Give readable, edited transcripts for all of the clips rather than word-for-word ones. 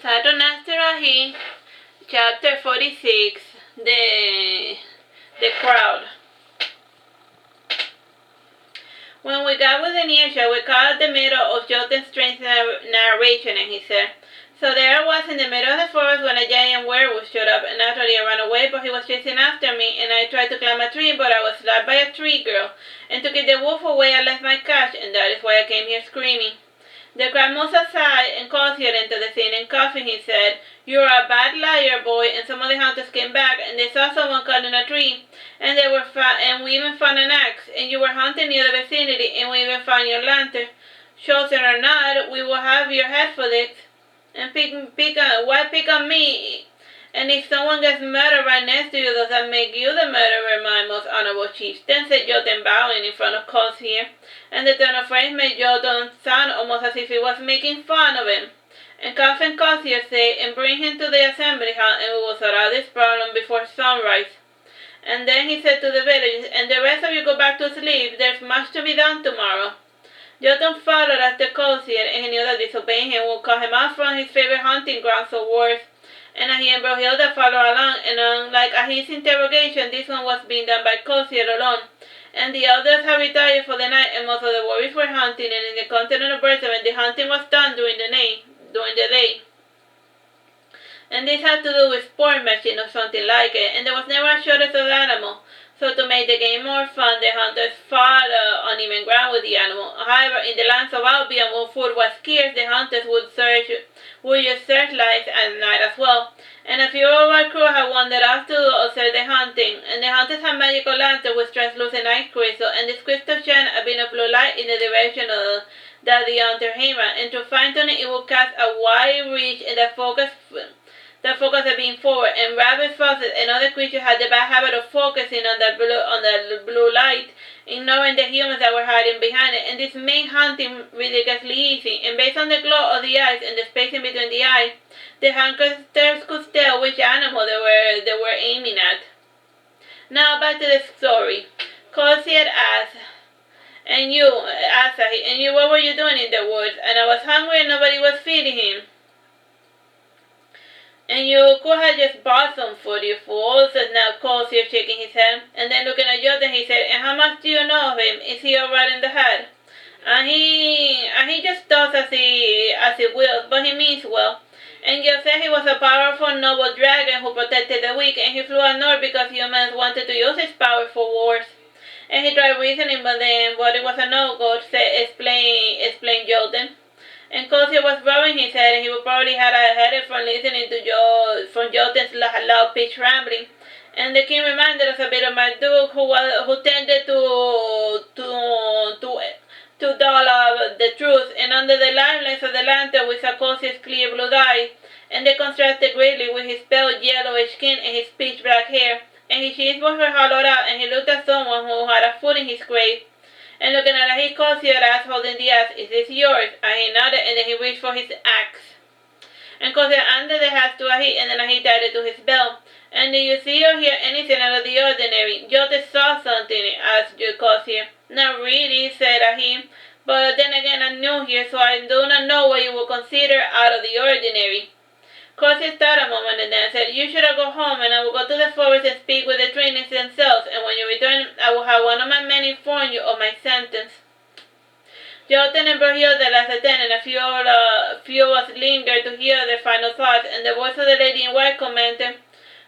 Saturnastra he, chapter 46, the crowd. When we got within earshot, we caught the middle of Jotun's strange narration, and he said, "So there I was in the middle of the forest when a giant werewolf showed up, and naturally I ran away, but he was chasing after me, and I tried to climb a tree, but I was slapped by a tree girl, and to keep the wolf away I left my cash, and that is why I came here screaming." The crowd moved aside, and Castor entered the scene, and coughing he said, "You are a bad liar, boy," and some of the hunters came back, and they saw someone caught in a tree, and we even found an axe, and you were hunting near the vicinity, and we even found your lantern. Chosen or not, we will have your head for this, and why pick on me? And if someone gets murdered right next to you, does that make you the murderer, my most honorable chieftain?" said Jotun, bowing in front of Castor, and the tone of phrase made Jotun sound almost as if he was making fun of him. And coughing Castor said, "And bring him to the assembly hall, and we will sort out this problem before sunrise." And then he said to the villagers, "And the rest of you go back to sleep, there's much to be done tomorrow." Jotun followed after Castor, and he knew that disobeying him would cut him off from his favorite hunting ground, so worse. And he and Brunhilde followed along, and unlike his interrogation, this one was being done by Castor alone. And the others had retired for the night, and most of the warriors were hunting, and in the continent of Berthaven, the hunting was done during the day. And this had to do with sportsmanship or something like it, and there was never a shortage of animal. So to make the game more fun, the hunters fought on even ground with the animal. However, in the lands of Albion, when food was scarce, the hunters would use searchlights at night as well. And a few of our crew had wandered off to observe the hunting, and the hunters had magical lanterns with translucent ice crystal, and this crystal shined a beam of blue light in the direction that the hunter aimed at, and to fine-tune it, it would cast a wide reach and that focused the beam forward, and rabbits, foxes, and other creatures had the bad habit of focusing on the blue light, ignoring the humans that were hiding behind it, and this made hunting ridiculously easy, and based on the glow of the eyes and the spacing between the eyes, the hunters could tell which animal they were aiming at. Now back to the story. Castor asked, and you, what were you doing in the woods? And I was hungry and nobody was feeding him. And you could have just bought some food, you fool, said now Castor, shaking his head. And then looking at Jotun, he said, "And how much do you know of him? Is he alright in the head?" And he just does as he wills, but he means well. And you said he was a powerful noble dragon who protected the weak, and he flew up north because humans wanted to use his power for wars. And he tried reasoning, but it was a no-go, explained Jotun. And Castor was rubbing his head, and he would probably had a headache from listening to Jotun's loud pitch rambling. And the king reminded us a bit of my duke, who tended to dull up the truth. And under the limelight of the lantern, we saw Castor's clear blue eyes, and they contrasted greatly with his pale yellowish skin and his pitch black hair. And his cheeks were hollowed out, and he looked at someone who had a foot in his grave. And looking at it, he Castor asked, holding the axe, "Is this yours?" And he nodded, and then he reached for his axe. And Castor handed the axe to Ahi, and then Ahi tied it to his belt. "And do you see or hear anything out of the ordinary?" Jotun saw something, asked Castor. "Not really," said Ahi, "but then again I'm new here, so I do not know what you would consider out of the ordinary." Castor thought a moment and then said, "You should go home, and I will go to the forest and speak with the trainers themselves, and when you return, I will have one of my men inform you of my sentence." Jotun and Brunhilde lasted 10, and a few of us lingered to hear their final thoughts, and the voice of the lady in white commented,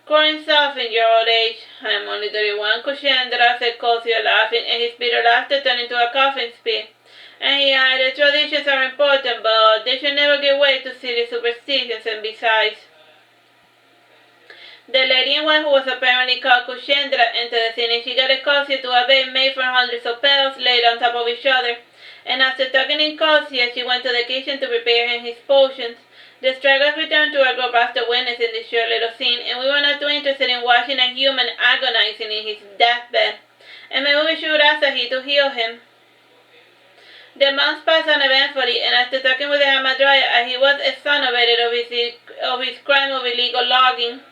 "Growing soft in your old age." "I am only 31, Kushendra," said Castor, laughing, and his bitter laughter turned into a coughing fit. And he added, "Traditions are important, but they should never give way to silly superstitions, and besides..." The lady in white, who was apparently called Kushendra, entered the scene, and she guided Castor to a bed made from hundreds of petals laid on top of each other. And after talking in Castor, she went to the kitchen to prepare him his potions. The stragglers returned to our group after witnessing this short little scene, and we were not too interested in watching a human agonizing in his deathbed. And maybe we should ask Ahi to heal him. The months passed uneventfully, and after talking with the Hamadryad, he was exonerated of his crime of illegal logging.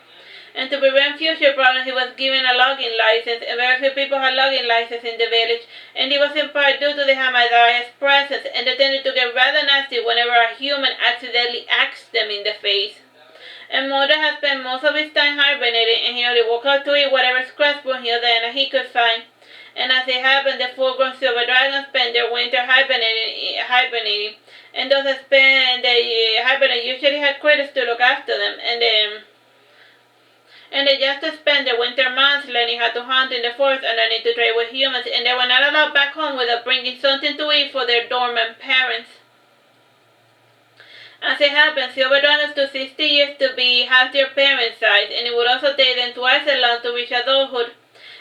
And to prevent future problems, he was given a logging license, and very few people had logging licenses in the village, and it was in part due to the Hamadryas' presence, and they tended to get rather nasty whenever a human accidentally axed them in the face. And Mulder had spent most of his time hibernating, and he only woke up to eat whatever scratch bone he could find. And as it happened, the full-grown silver dragons spend their winter hibernating, and those that spend the hibernate usually had critters to look after them, and they just spent the winter months learning how to hunt in the forest and learning to trade with humans, and they were not allowed back home without bringing something to eat for their dormant parents. As it happened, silver dragons took 60 years to be half their parents' size, and it would also take them twice as long to reach adulthood.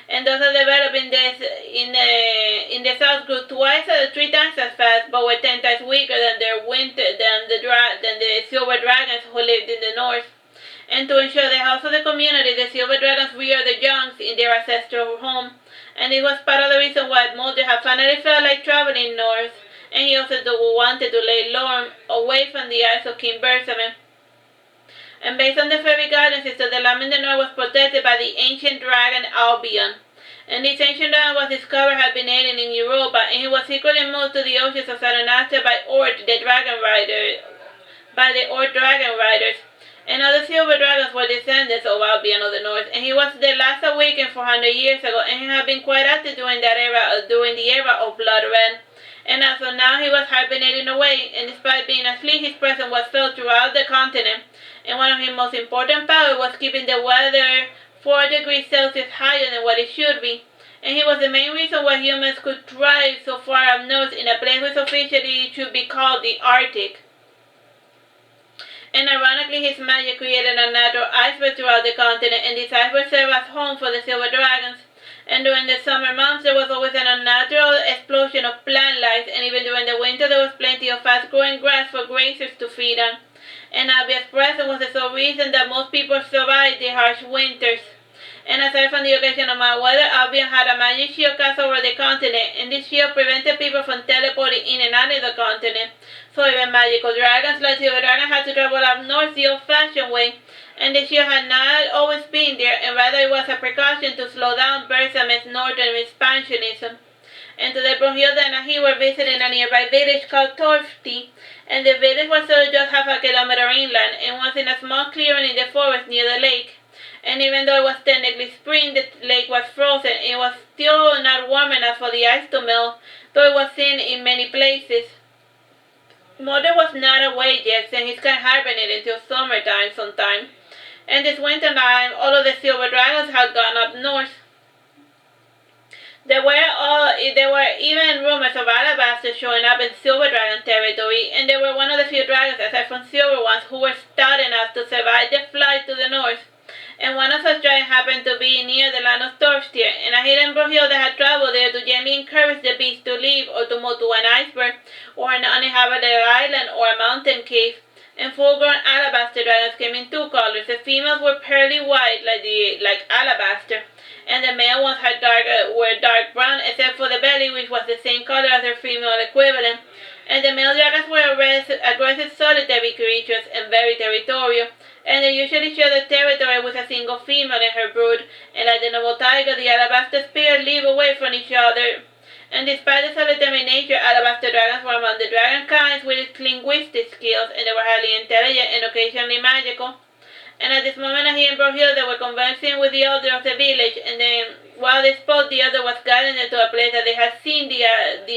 And those that developed in the south grew three times as fast, but were 10 times weaker than the silver dragons who lived in the north. And to ensure the health of the community, the silver dragons reared the young in their ancestral home. And it was part of the reason why Mulder had finally felt like traveling north, and he also wanted to lay low away from the eyes of King Bersamin. And based on the fairy guidance, so the land in the north was protected by the ancient dragon Albion. And this ancient dragon was discovered hibernating in Europa, and he was secretly moved to the oceans of Saturnastra by the Ord dragon riders. And other silver dragons were descendants of Albion of the North, and he was the last awakened 400 years ago, and he had been quite active during the era of Blood Red. And as of now, he was hibernating away, and despite being asleep, his presence was felt throughout the continent. And one of his most important powers was keeping the weather 4 degrees Celsius higher than what it should be. And he was the main reason why humans could thrive so far up north in a place which officially should be called the Arctic. And ironically, his magic created a natural iceberg throughout the continent, and this iceberg served as home for the silver dragons. And during the summer months, there was always an unnatural explosion of plant life, and even during the winter, there was plenty of fast-growing grass for grazers to feed on. And Albia's presence was the sole reason that most people survived the harsh winters. And aside from the occasional mild weather, Albion had a magic shield cast over the continent, and this shield prevented people from teleporting in and out of the continent. So even magical dragons like silver dragons had to travel up north the old-fashioned way, and the shield had not always been there, and rather it was a precaution to slow down Bersamin's northern expansionism. And today Brunhilde and he were visiting a nearby village called Torfti, and the village was just half a kilometer inland, and was in a small clearing in the forest near the lake. And even though it was technically spring, the lake was frozen. It was still not warm enough for the ice to melt, though it was thin in many places. Mulder was not awake yet, since he's kind of hibernating until summertime sometime. And this winter time, all of the silver dragons had gone up north. There were even rumors of Alabaster showing up in Silver Dragon territory, and they were one of the few dragons, aside from silver ones, who were stout enough to survive the flight to the north. And one of such dragons happened to be near the land of Torftir, and a hidden Brunhilde had traveled there to gently encourage the beast to leave or to move to an iceberg, or an uninhabited island, or a mountain cave. And full-grown alabaster dragons came in 2 colors. The females were pearly white, like alabaster, and the male ones were dark brown, except for the belly, which was the same color as their female equivalent. And the male dragons were aggressive solitary creatures and very territorial, and they usually share the territory with a single female in her brood, and like the noble tiger, the alabaster spears live away from each other. And despite the solitary nature, alabaster dragons were among the dragon kinds with linguistic skills, and they were highly intelligent and occasionally magical. And at this moment, he and Brunhilde were conversing with the elder of the village, and then, while they spoke, the elder was guiding them to a place that they had seen the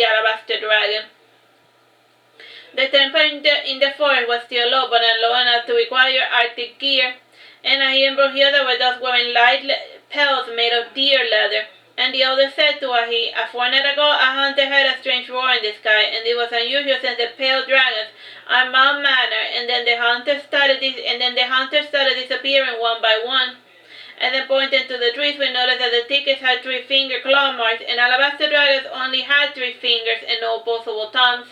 alabaster dragon. The temperature in the forest was still low, but not low enough to require Arctic gear, and he and Brunhilde were thus wearing light pelts made of deer leather. And the elder said to Ahi, "A fortnight ago, a hunter heard a strange roar in the sky, and it was unusual since the pale dragons are mild mannered, and then the hunters started disappearing one by one." And then pointing to the trees, we noticed that the thickest had 3-finger claw marks, and alabaster dragons only had 3 fingers and no opposable thumbs.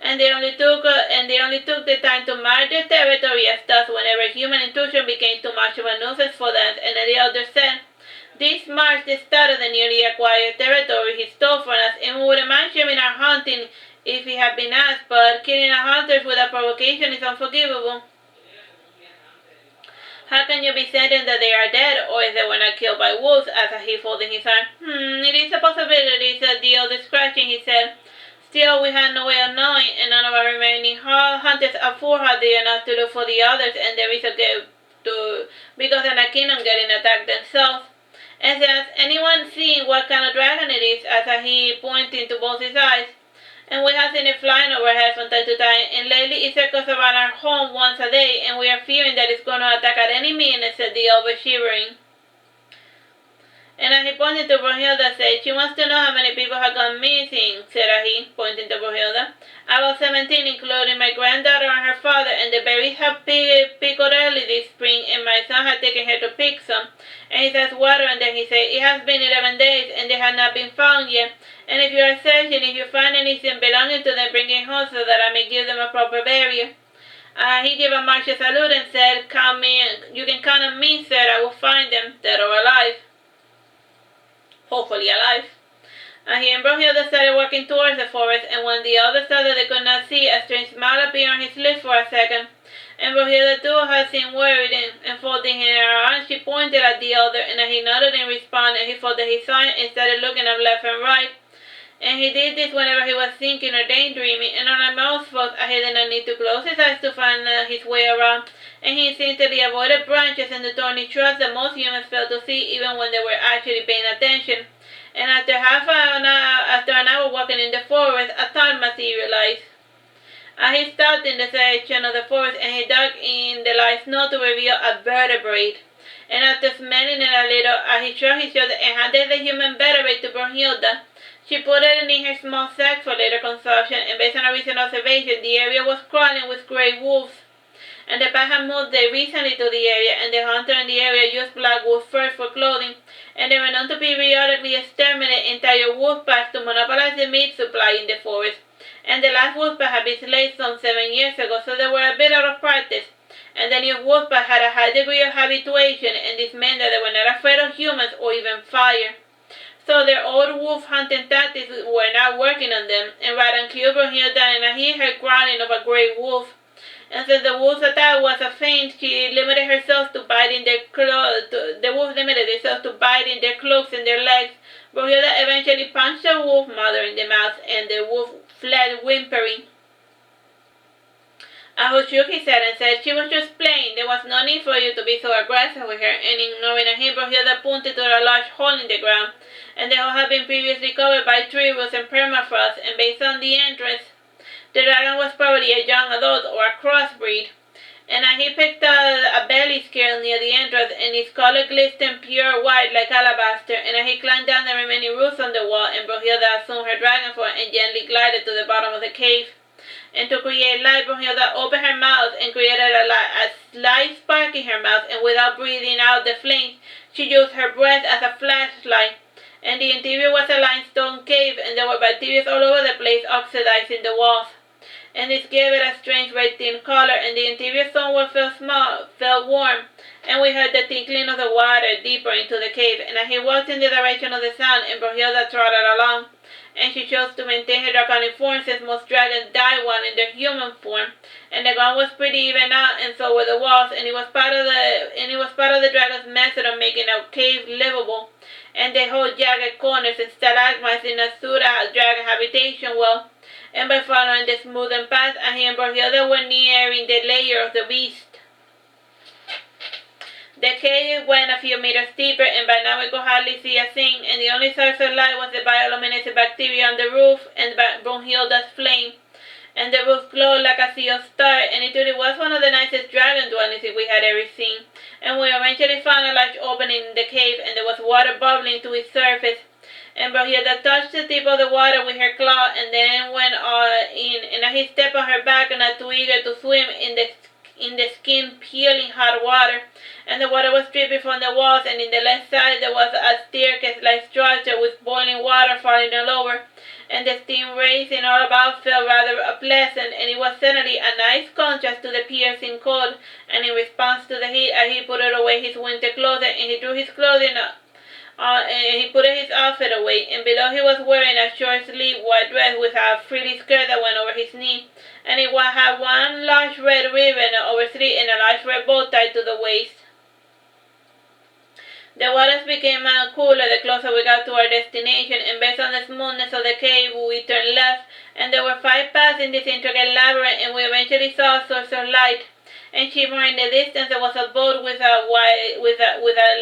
And they only took the time to mark their territory as thus whenever human intrusion became too much of a nuisance for them. And then the elder said, "This marks the start of the newly acquired territory he stole from us, and we wouldn't mind sharing our hunting if he had been asked, but killing our hunters without provocation is unforgivable." How can you be certain that they are dead, or if they were not killed by wolves? Asked he, folding his arms. It is a possibility, said the other, scratching his head. Still, we had no way of knowing, and none of our remaining hunters are foolhardy enough to look for the others, and there is a gap because they're not keen on getting attacked themselves. And has anyone seen what kind of dragon it is? Asked he, pointing to both his eyes. And we have seen it flying overhead from time to time, and lately it circles around our home once a day, and we are fearing that it's going to attack at any minute, said the elder, shivering. And as he pointed to Brunhilde, said, she wants to know how many people have gone missing, said he, pointing to Brunhilde. About 17, including my granddaughter and her father, and the berries have pickled early this spring, and my son had taken her to pick some. And he says water, and then he said, it has been 11 days, and they have not been found yet. And if you are searching, if you find anything belonging to them, bring it home so that I may give them a proper burial. He gave a martial salute and said, come in, you can count on me, sir, I will find them, dead or alive. Hopefully alive. He and Brunhilde started walking towards the forest, and when the others thought that they could not see, a strange smile appeared on his lips for a second. And Brunhilde too had seemed worried, and folding in her arms, she pointed at the other, and as he nodded in response, and he folded his arms and started looking up left and right. And he did this whenever he was thinking or daydreaming, and unlike most folks, he did not need to close his eyes to find his way around, and he instinctively avoided branches and the thorny shrubs that most humans failed to see even when they were actually paying attention. And after an hour walking in the forest, a thought materialized. He stopped in the section of the forest, and he dug in the light snow to reveal a vertebrate. And after smelling it a little, he shrugged his shoulders and handed the human vertebrate to Brunhilde. She put it in her small sack for later consumption, and based on a recent observation, the area was crawling with gray wolves. And the pack had moved recently to the area, and the hunter in the area used black wolf fur for clothing, and they were known to periodically exterminate entire wolf packs to monopolize the meat supply in the forest. And the last wolf pack had been slain some 7 years ago, so they were a bit out of practice. And the new wolf pack had a high degree of habituation, and this meant that they were not afraid of humans or even fire. So their old wolf hunting tactics were not working on them, and right on cue, Brunhilde and he heard growling of a grey wolf. And since the wolf's attack was a feint, she limited herself to biting their clothes. The wolf limited themselves to biting their cloaks and their legs. Brunhilde eventually punched the wolf mother in the mouth, and the wolf fled whimpering. Ahu shook his head and said, she was just playing. There was no need for you to be so aggressive with her. And ignoring him, Brunhilde pointed to a large hole in the ground, and the hole had been previously covered by tree roots and permafrost, and based on the entrance, the dragon was probably a young adult or a crossbreed. And he picked a belly scale near the entrance, and its color glistened pure white like alabaster, and he climbed down the remaining roots on the wall, and Brunhilde assumed her dragon form and gently glided to the bottom of the cave. And to create light, Brunhilde opened her mouth and created a slight spark in her mouth, and without breathing out the flames, she used her breath as a flashlight. And the interior was a limestone cave, and there were bacteria all over the place oxidizing the walls. And this gave it a strange red thin color, and the interior somewhat felt warm, and we heard the tinkling of the water deeper into the cave, and as he walked in the direction of the sound, and Brunhilde trotted along, and she chose to maintain her draconic form since most dragons die while in their human form, and the ground was pretty even out, and so were the walls, and it was part of the dragon's method of making a cave livable, and they hold jagged corners and stalagmites in a suit-out dragon habitation well. And by following the smoothened path, he and Brunhilde were nearing the lair of the beast. The cave went a few meters deeper, and by now we could hardly see a thing, and the only source of light was the bioluminescent bacteria on the roof and Brunhilde's flame. And the roof glowed like a sea of stars, and it really was one of the nicest dragon dwellings we had ever seen. And we eventually found a large opening in the cave, and there was water bubbling to its surface. And Brunhilde touched the tip of the water with her claw, and then went in, and he stepped on her back, not too eager to swim in the skin-peeling hot water. And the water was dripping from the walls, and in the left side there was a staircase-like structure with boiling water falling all over, and the steam rising all about felt rather pleasant, and it was certainly a nice contrast to the piercing cold. And in response to the heat, he put away his winter clothing, and he drew his clothing and he put his outfit away, and below he was wearing a short-sleeved white dress with a frilly skirt that went over his knee, and it had one large red ribbon over three and a large red bow tied to the waist. The waters became cooler the closer we got to our destination, and based on the smoothness of the cave, we turned left, and there were 5 paths in this intricate labyrinth, and we eventually saw a source of light. And shimmering in the distance, there was a boat with a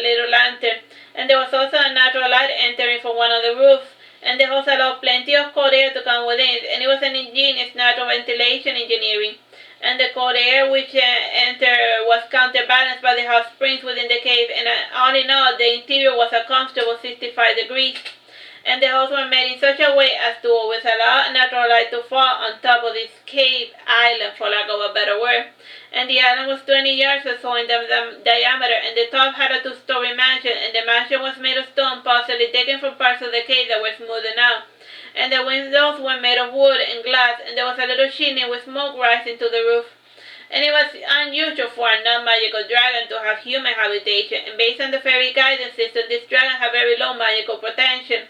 little lantern, and there was also a natural light entering from one of the roofs. And the host allowed plenty of cold air to come within, and it was an ingenious natural ventilation engineering. And the cold air which entered was counterbalanced by the hot springs within the cave, and all in all, the interior was a comfortable 65 degrees. And the holes were made in such a way as to always allow natural light to fall on top of this cave island, for lack of a better word. And the island was 20 yards or so in diameter, and the top had a 2-story mansion, and the mansion was made of stone, possibly taken from parts of the cave that were smoothened out. And the windows were made of wood and glass, and there was a little chimney with smoke rising to the roof. And it was unusual for a non-magical dragon to have human habitation, and based on the fairy guidance system, this dragon had very low magical potential.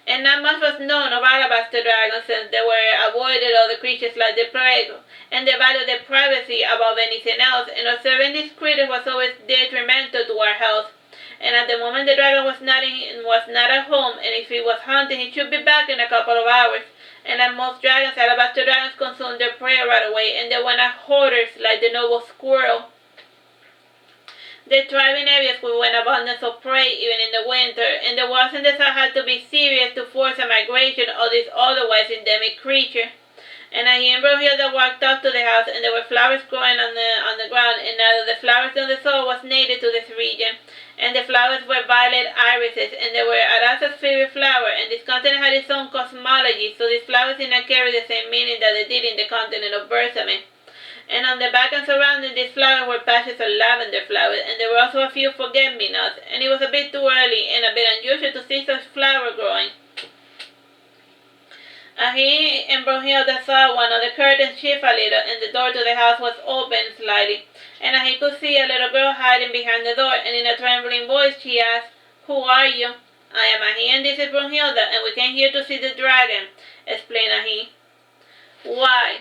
And not much was known of alabaster dragons, since they were avoided other creatures like the plague, and they valued their privacy above anything else, and observing these creatures was always detrimental to our health. And at the moment the dragon was not at home, and if he was hunting, he should be back in a couple of hours. And like most dragons, alabaster dragons consumed their prey right away, and they were not hoarders like the noble squirrel. They thrive in areas with an abundance of prey, even in the winter, and the ones in the south had to be serious to force a migration of this otherwise endemic creature. And I and Brunhilde walked up to the house, and there were flowers growing on the ground, and neither the flowers nor the soil was native to this region. And the flowers were violet irises, and they were Arasa's favorite flower, and this continent had its own cosmology, so these flowers did not carry the same meaning that they did in the continent of Bersame. And on the back and surrounding these flowers were patches of lavender flowers, and there were also a few forget-me-nots, and it was a bit too early and a bit unusual to see such flower growing. He and Brunhilde saw one of the curtains shift a little, and the door to the house was open slightly, and he could see a little girl hiding behind the door, and in a trembling voice she asked, "Who are you?" "I am Ahi, and this is Brunhilde, and we came here to see the dragon," explained Ahi. "Why?"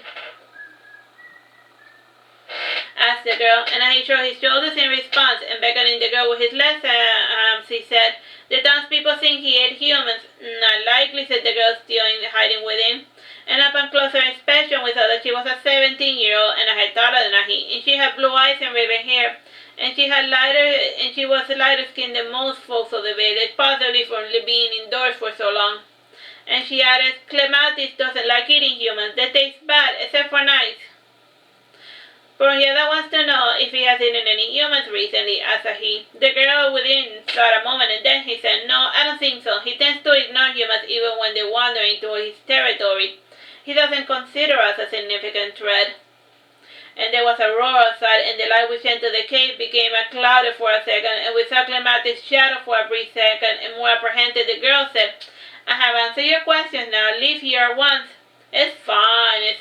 asked the girl, and he shrugged his shoulders in response, and beckoning the girl with his left arm, he said, "The townspeople think he ate humans." "Not likely," said the girl, still hiding within. And upon closer inspection, we saw that she was a 17-year-old, and I had taller than Ahi, and she had blue eyes and raven hair, and she was lighter skinned than most folks of the village, possibly from being indoors for so long. And she added, "Clematis doesn't like eating humans. They taste bad, except for nice." Brunhilde wants to know if he has eaten any humans recently, asked Ahi. The girl within thought a moment, and then he said, "No, I don't think so. He tends to ignore humans even when they wander into his territory. He doesn't consider us a significant threat." And there was a roar outside, and the light which entered the cave became clouded for a second, and we saw Clematis' shadow for a brief second, and more apprehended the girl said, "I have answered your questions now. Leave here at once." It's fine,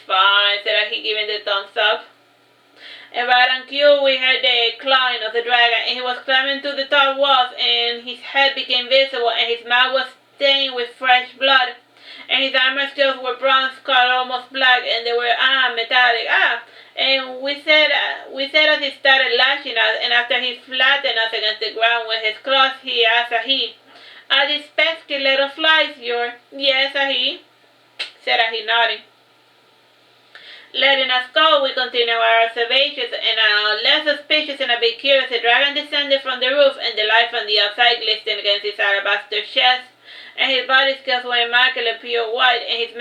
said Ahi, giving the thumbs up. And right on cue, we heard the clawing of the dragon, and he was climbing through the tall walls, and his head became visible, and his mouth was stained with fresh blood, and his armor scales were bronze colored, almost black, and they were metallic. And we said as he started lashing us, and after he flattened us against the ground with his claws, he asked Ahi, "Are these pesky little flies your—" "Yes, Ahi," said Ahi, nodding. Letting us go, we continued our observations, and less suspicious and a bit curious, the dragon descended from the roof, and the light from the outside glistened against his alabaster chest, and his body scales were immaculate pure white, and his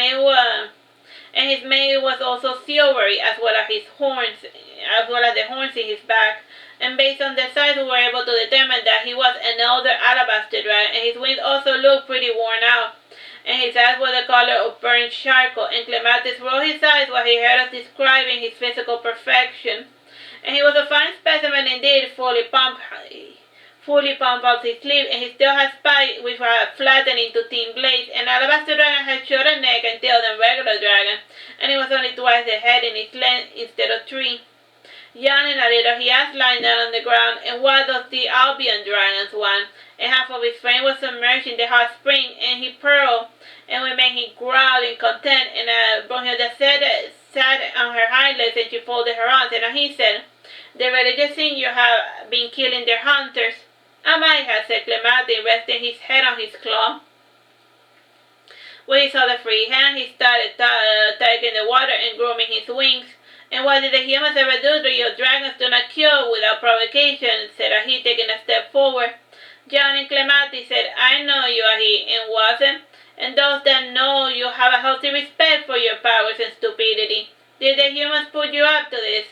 mane was also silvery, as well as the horns in his back. And based on their size, we were able to determine that he was an older alabaster dragon, and his wings also looked pretty worn out. And his eyes were the color of burnt charcoal, and Clematis rolled his eyes while he heard us describing his physical perfection. And he was a fine specimen indeed, fully pumped out his sleeve, and he still had spikes which were flattened into thin blades. And alabaster dragon had shorter neck and tail than regular dragon, and it was only twice the head in its length instead of 3. Yawning a little, he asked, lying down on the ground, "And what does the Albion dragons want?" And half of his frame was submerged in the hot spring, and he purred, and we made him growl in content, and Brunhilde sat on her hind legs, and she folded her arms, and he said, "The villagers think you have been killing their hunters." I might have, said Clemati, resting his head on his claw. With his other free hand, he started taking the water and grooming his wings. And what did the humans ever do to you? Dragons do not kill without provocation, said Ahi, taking a step forward. John and Clemati said, I know you, Ahi, and wasn't. And those that know you have a healthy respect for your powers and stupidity. Did the humans put you up to this?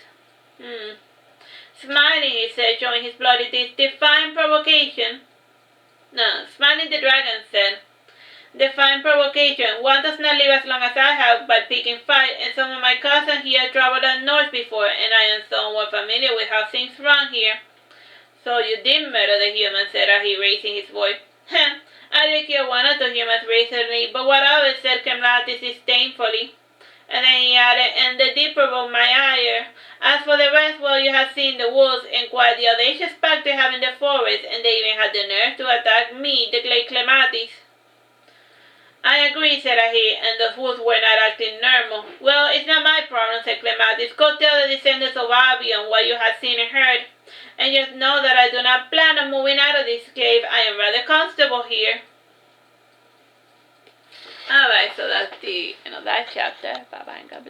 Smiling, he said, showing his bloody teeth. Define provocation. No, smiling, the dragon said. Define provocation. One does not live as long as I have by picking fight, and some of my cousins here traveled up north before, and I am somewhat familiar with how things run here. So you did murder the humans, said Ahi, raising his voice. I did kill one of the humans recently, but what of it, said Clemati disdainfully. And then he added, and they did provoke my ire. As for the rest, well, you have seen the wolves, and quite the audacious pack they have in the forest, and they even had the nerve to attack me, declared Clematis. I agree, said Ahi, and those wolves were not acting normal. Well, it's not my problem, said Clematis. Go tell the descendants of Albion what you have seen and heard. And just know that I do not plan on moving out of this cave. I am rather comfortable here. Alright, so that's the end of that chapter. Bye-bye and God bless.